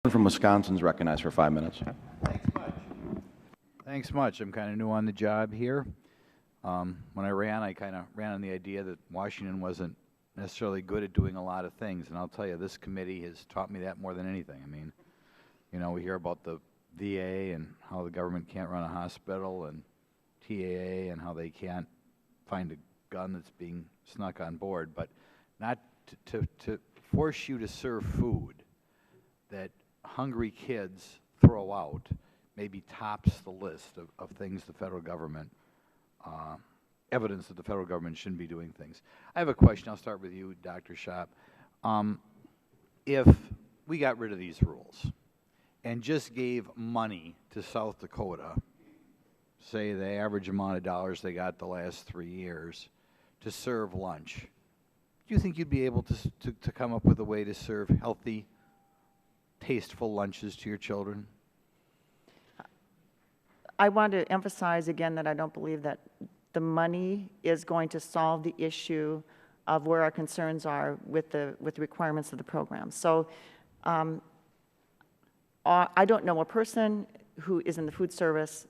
From Wisconsin is recognized for 5 minutes. Thanks much. I'm kind of new on the job here. When I ran, I kind of ran on the idea that Washington wasn't necessarily good at doing a lot of things, and I'll tell you, this committee has taught me that more than anything. I mean, you know, we hear about the VA and how the government can't run a hospital, and TAA and how they can't find a gun that's being snuck on board, but not to force you to serve food that hungry kids throw out maybe tops the list of things the federal government, evidence that the federal government shouldn't be doing things. I have a question. I'll start with you, Dr. Schopp. If we got rid of these rules and just gave money to South Dakota, say the average amount of dollars they got the last 3 years, to serve lunch, do you think you'd be able to come up with a way to serve healthy, tasteful lunches to your children? I want to emphasize again that I don't believe that the money is going to solve the issue of where our concerns are with the requirements of the program. So I don't know a person who is in the food service,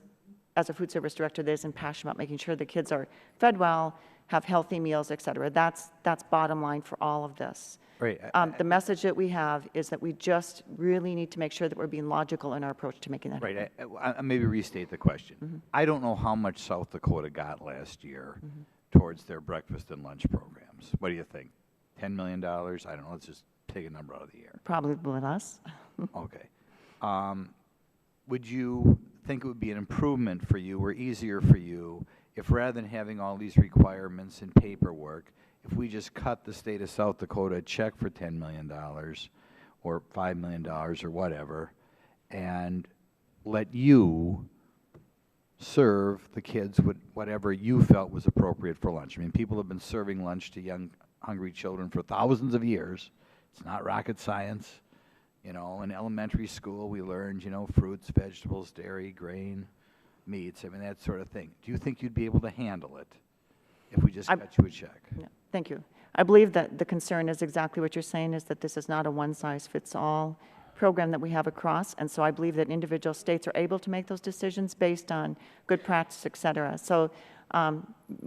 as a food service director, that isn't passionate about making sure the kids are fed well, have healthy meals, et cetera. That's bottom line for all of this. Right. The message that we have is that we just really need to make sure that we're being logical in our approach to making that happen. Right. I maybe restate the question. I don't know how much South Dakota got last year towards their breakfast and lunch programs. What do you think? $10 million? I don't know. Let's just take a number out of the air. Probably less. Okay. Would you think it would be an improvement for you or easier for you if, rather than having all these requirements and paperwork, if we just cut the state of South Dakota a check for $10 million or $5 million or whatever, and let you serve the kids with whatever you felt was appropriate for lunch? I mean, people have been serving lunch to young, hungry children for thousands of years. It's not rocket science. You know, in elementary school, we learned, you know, fruits, vegetables, dairy, grain, meats, I mean, that sort of thing. Do you think you'd be able to handle it if we just cut you a check? Yeah, thank you. I believe that the concern is exactly what you're saying, is that this is not a one-size-fits-all program that we have across, and so I believe that individual states are able to make those decisions based on good practice, et cetera. So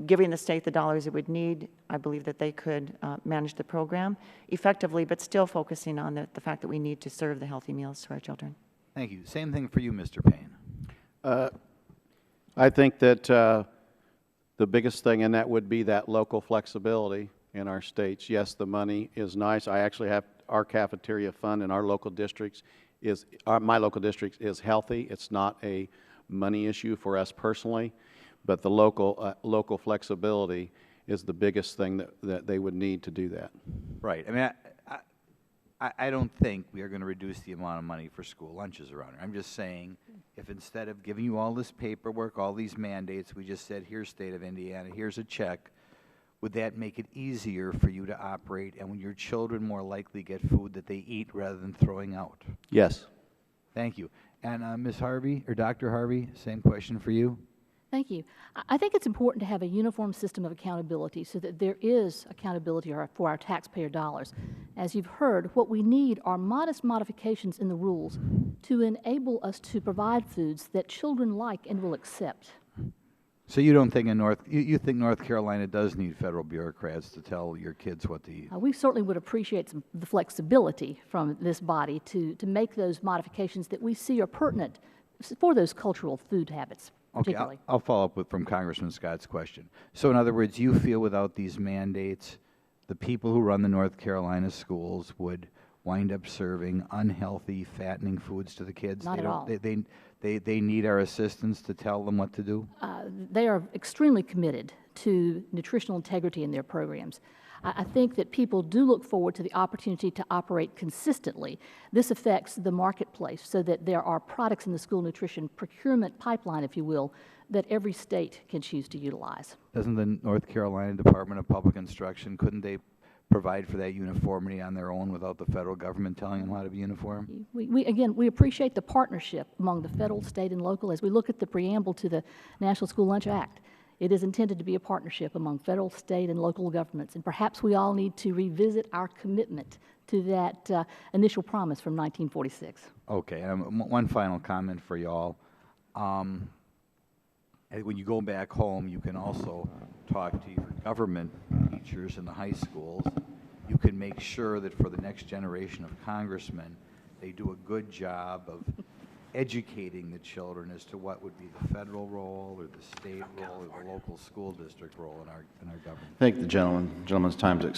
giving the state the dollars it would need, I believe that they could manage the program effectively, but still focusing on the fact that we need to serve the healthy meals to our children. Thank you. Same thing for you, Mr. Payne. I think that the biggest thing in that would be that local flexibility in our states. Yes, the money is nice. I actually have our cafeteria fund in our local districts my local district is healthy. It's not a money issue for us personally, but the local flexibility is the biggest thing that they would need to do that. Right. I mean, I don't think we are going to reduce the amount of money for school lunches around here. I'm just saying, if instead of giving you all this paperwork, all these mandates, we just said, here's state of Indiana, here's a check, would that make it easier for you to operate, and would your children more likely get food that they eat rather than throwing out? Yes. Thank you. And Ms. Harvey, or Dr. Harvey, same question for you. Thank you. I think it's important to have a uniform system of accountability so that there is accountability for our taxpayer dollars. As you've heard, what we need are modest modifications in the rules to enable us to provide foods that children like and will accept. So you don't think you think North Carolina does need federal bureaucrats to tell your kids what to eat? We certainly would appreciate the flexibility from this body to make those modifications that we see are pertinent for those cultural food habits. Okay, I'll follow up from Congressman Scott's question. So in other words, you feel without these mandates, the people who run the North Carolina schools would wind up serving unhealthy, fattening foods to the kids? Not at all. They need our assistance to tell them what to do? They are extremely committed to nutritional integrity in their programs. I think that people do look forward to the opportunity to operate consistently. This affects the marketplace so that there are products in the school nutrition procurement pipeline, if you will, that every state can choose to utilize. Doesn't the North Carolina Department of Public Instruction, couldn't they provide for that uniformity on their own without the federal government telling them how to be uniform? Again, we appreciate the partnership among the federal, state, and local as we look at the preamble to the National School Lunch Act. It is intended to be a partnership among federal, state, and local governments, and perhaps we all need to revisit our commitment to that initial promise from 1946. Okay, one final comment for y'all. And when you go back home, you can also talk to your government teachers in the high schools. You can make sure that for the next generation of congressmen, they do a good job of educating the children as to what would be the federal role or the state role or the local school district role in our government. I think the gentleman's time has expired.